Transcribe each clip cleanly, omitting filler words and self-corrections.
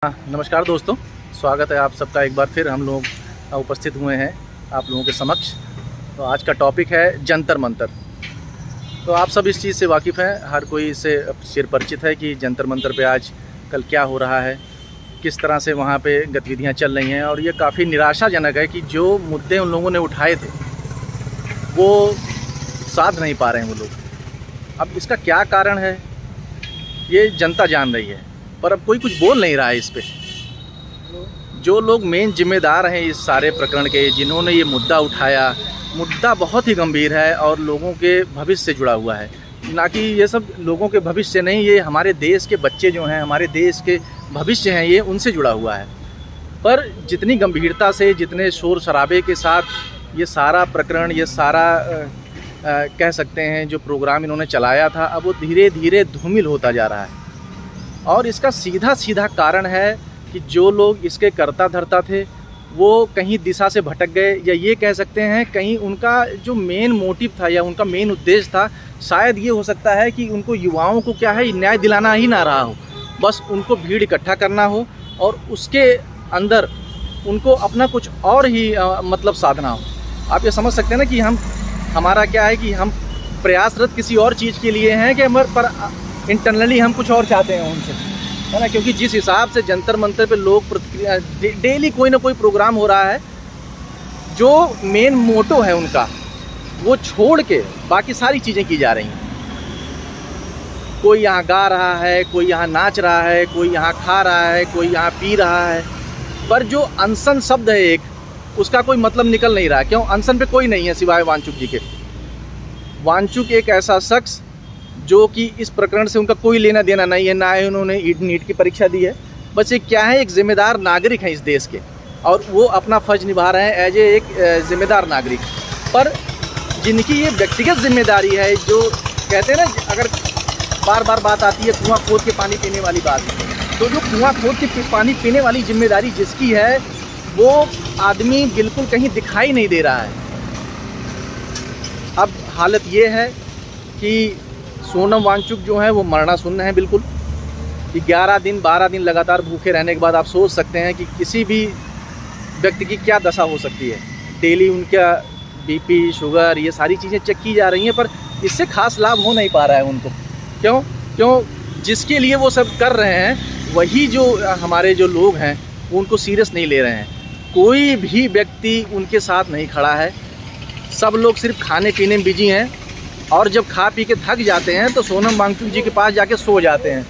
नमस्कार दोस्तों, स्वागत है आप सबका एक बार फिर हम लोग उपस्थित हुए हैं आप लोगों के समक्ष। तो आज का टॉपिक है जंतर मंतर। तो आप सब इस चीज़ से वाकिफ़ हैं, हर कोई इससे चिर परिचित है कि जंतर मंतर पे आज कल क्या हो रहा है, किस तरह से वहाँ पे गतिविधियाँ चल रही हैं। और ये काफ़ी निराशाजनक है कि जो मुद्दे उन लोगों ने उठाए थे वो साध नहीं पा रहे हैं वो लोग। अब इसका क्या कारण है ये जनता जान रही है, पर अब कोई कुछ बोल नहीं रहा है इस पे। जो लोग मेन जिम्मेदार हैं इस सारे प्रकरण के, जिन्होंने ये मुद्दा उठाया, मुद्दा बहुत ही गंभीर है और लोगों के भविष्य से जुड़ा हुआ है। ना कि ये सब लोगों के भविष्य से नहीं, ये हमारे देश के बच्चे जो हैं, हमारे देश के भविष्य हैं, ये उनसे जुड़ा हुआ है। पर जितनी गंभीरता से, जितने शोर शराबे के साथ ये सारा प्रकरण, ये सारा कह सकते हैं जो प्रोग्राम इन्होंने चलाया था, अब वो धीरे धीरे धूमिल होता जा रहा है। और इसका सीधा सीधा कारण है कि जो लोग इसके कर्ता धर्ता थे वो कहीं दिशा से भटक गए, या ये कह सकते हैं कहीं उनका जो मेन मोटिव था या उनका मेन उद्देश्य था, शायद ये हो सकता है कि उनको युवाओं को क्या है न्याय दिलाना ही ना रहा हो, बस उनको भीड़ इकट्ठा करना हो और उसके अंदर उनको अपना कुछ और ही मतलब साधना हो। आप ये समझ सकते हैं ना कि हमारा क्या है कि हम प्रयासरत किसी और चीज़ के लिए हैं कि पर इंटरनली हम कुछ और चाहते हैं उनसे, है ना। क्योंकि जिस हिसाब से जंतर मंतर पे लोग प्रतिक्रिया डेली कोई ना कोई प्रोग्राम हो रहा है, जो मेन मोटो है उनका वो छोड़ के बाकी सारी चीज़ें की जा रही हैं। कोई यहाँ गा रहा है, कोई यहाँ नाच रहा है, कोई यहाँ खा रहा है, कोई यहाँ पी रहा है, पर जो अनशन शब्द है एक, उसका कोई मतलब निकल नहीं रहा। क्यों? अनशन पे कोई नहीं है सिवाय वांचुक जी के। वांचुक एक ऐसा शख्स जो कि इस प्रकरण से उनका कोई लेना देना नहीं है, ना ही उन्होंने नीट की परीक्षा दी है। बस एक क्या है, एक जिम्मेदार नागरिक हैं इस देश के और वो अपना फ़र्ज निभा रहे हैं एज एक जिम्मेदार नागरिक। पर जिनकी ये व्यक्तिगत जिम्मेदारी है, जो कहते हैं ना, अगर बार बार बात आती है कुआं खोद के पानी पीने वाली बात, तो जो कुआं खोद के पानी पीने वाली जिम्मेदारी जिसकी है, वो आदमी बिल्कुल कहीं दिखाई नहीं दे रहा है। अब हालत ये है कि सोनम वांगचुक जो है वो मरणासन्न है बिल्कुल। कि 11 दिन 12 दिन लगातार भूखे रहने के बाद आप सोच सकते हैं कि किसी भी व्यक्ति की क्या दशा हो सकती है। डेली उनका बीपी, शुगर, ये सारी चीज़ें चेक की जा रही हैं, पर इससे खास लाभ हो नहीं पा रहा है उनको। क्यों? जिसके लिए वो सब कर रहे हैं, वही जो हमारे जो लोग हैं वो उनको सीरियस नहीं ले रहे हैं। कोई भी व्यक्ति उनके साथ नहीं खड़ा है। सब लोग सिर्फ खाने पीने में बिजी हैं और जब खा पी के थक जाते हैं तो सोनम वांगचुक जी के पास जाके सो जाते हैं।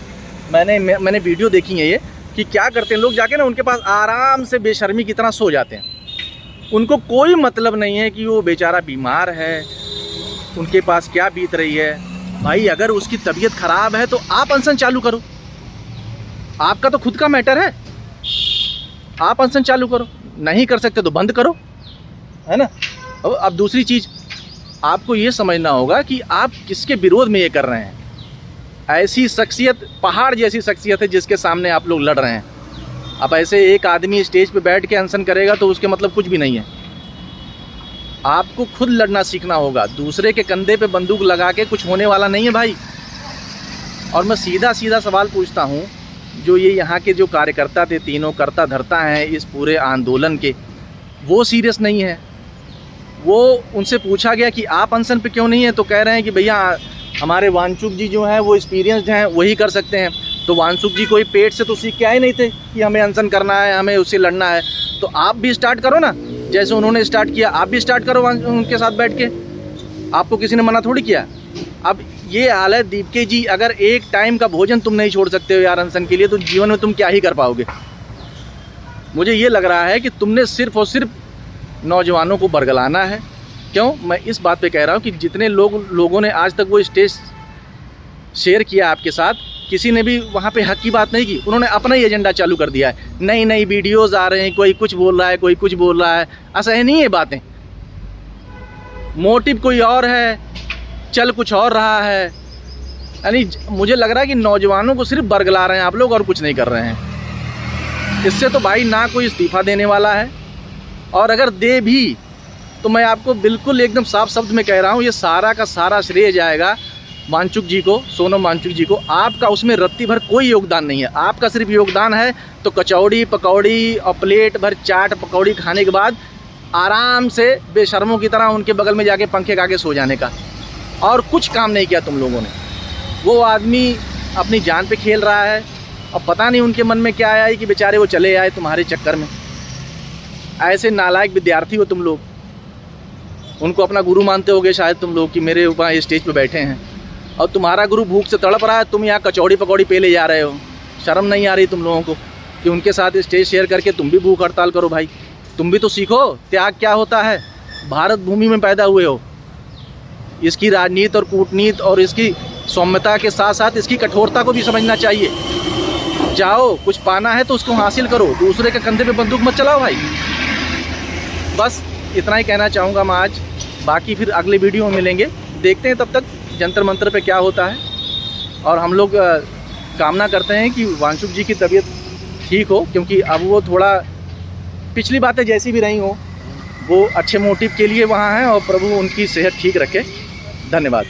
मैंने वीडियो देखी है ये कि क्या करते हैं लोग, जाके ना उनके पास आराम से बेशर्मी की तरह सो जाते हैं। उनको कोई मतलब नहीं है कि वो बेचारा बीमार है, उनके पास क्या बीत रही है। भाई, अगर उसकी तबीयत ख़राब है तो आप अनशन चालू करो, आपका तो खुद का मैटर है, आप अनशन चालू करो। नहीं कर सकते तो बंद करो, है ना। अब दूसरी चीज़ आपको ये समझना होगा कि आप किसके विरोध में ये कर रहे हैं। ऐसी शख्सियत, पहाड़ जैसी शख्सियत है जिसके सामने आप लोग लड़ रहे हैं। अब ऐसे एक आदमी स्टेज पे बैठ के अनशन करेगा तो उसके मतलब कुछ भी नहीं है। आपको खुद लड़ना सीखना होगा। दूसरे के कंधे पे बंदूक लगा के कुछ होने वाला नहीं है भाई। और मैं सीधा सीधा सवाल पूछता हूँ, जो ये यहाँ के जो कार्यकर्ता थे, तीनों कर्ता धर्ता हैं इस पूरे आंदोलन के, वो सीरियस नहीं है। वो उनसे पूछा गया कि आप अनशन पे क्यों नहीं है, तो कह रहे हैं कि भैया हमारे वांगचुक जी जो हैं वो एक्सपीरियंस्ड हैं, वही कर सकते हैं। तो वांगचुक जी कोई पेट से तो सीख के आए नहीं थे कि हमें अनशन करना है, हमें उससे लड़ना है। तो आप भी स्टार्ट करो ना, जैसे उन्होंने स्टार्ट किया आप भी स्टार्ट करो उनके साथ बैठ के। आपको किसी ने मना थोड़ी किया। अब ये हाल है दीपके जी, अगर एक टाइम का भोजन तुम नहीं छोड़ सकते हो यार अनशन के लिए, तो जीवन में तुम क्या ही कर पाओगे। मुझे ये लग रहा है कि तुमने सिर्फ और सिर्फ नौजवानों को बरगलाना है। क्यों? मैं इस बात पे कह रहा हूँ कि जितने लोगों ने आज तक वो स्टेज शेयर किया आपके साथ, किसी ने भी वहाँ पे हक की बात नहीं की। उन्होंने अपना ही एजेंडा चालू कर दिया है। नई नई वीडियोज़ आ रहे हैं, कोई कुछ बोल रहा है, कोई कुछ बोल रहा है। ऐसा है नहीं है बातें, मोटिव कोई और है, चल कुछ और रहा है। यानी मुझे लग रहा है कि नौजवानों को सिर्फ बरगला रहे हैं आप लोग और कुछ नहीं कर रहे हैं। इससे तो भाई ना कोई इस्तीफ़ा देने वाला है, और अगर दे भी तो मैं आपको बिल्कुल एकदम साफ शब्द में कह रहा हूँ, ये सारा का सारा श्रेय जाएगा वांगचुक जी को, सोनम वांगचुक जी को, आपका उसमें रत्ती भर कोई योगदान नहीं है। आपका सिर्फ योगदान है तो कचौड़ी पकौड़ी और प्लेट भर चाट पकौड़ी खाने के बाद आराम से बेशर्मों की तरह उनके बगल में जाके पंखे खा के सो जाने का, और कुछ काम नहीं किया तुम लोगों ने। वो आदमी अपनी जान पे खेल रहा है और पता नहीं उनके मन में क्या आया है कि बेचारे वो चले आए तुम्हारे चक्कर में। ऐसे नालायक विद्यार्थी हो तुम लोग, उनको अपना गुरु मानते होगे शायद तुम लोग कि मेरे ऊपर स्टेज पे बैठे हैं और तुम्हारा गुरु भूख से तड़प रहा है, तुम यहाँ कचौड़ी पकौड़ी पे ले जा रहे हो। शर्म नहीं आ रही तुम लोगों को कि उनके साथ स्टेज शेयर करके तुम भी भूख हड़ताल करो? भाई तुम भी तो सीखो त्याग क्या होता है। भारत भूमि में पैदा हुए हो, इसकी राजनीति और कूटनीति और इसकी सौम्यता के साथ साथ इसकी कठोरता को भी समझना चाहिए। जाओ, कुछ पाना है तो उसको हासिल करो, दूसरे के कंधे पे बंदूक मत चलाओ भाई। बस इतना ही कहना चाहूँगा मैं आज, बाकी फिर अगले वीडियो में मिलेंगे। देखते हैं तब तक जंतर मंतर पे क्या होता है, और हम लोग कामना करते हैं कि वांगचुक जी की तबीयत ठीक हो, क्योंकि अब वो थोड़ा पिछली बातें जैसी भी रही हो वो अच्छे मोटिव के लिए वहाँ हैं, और प्रभु उनकी सेहत ठीक रखे। धन्यवाद।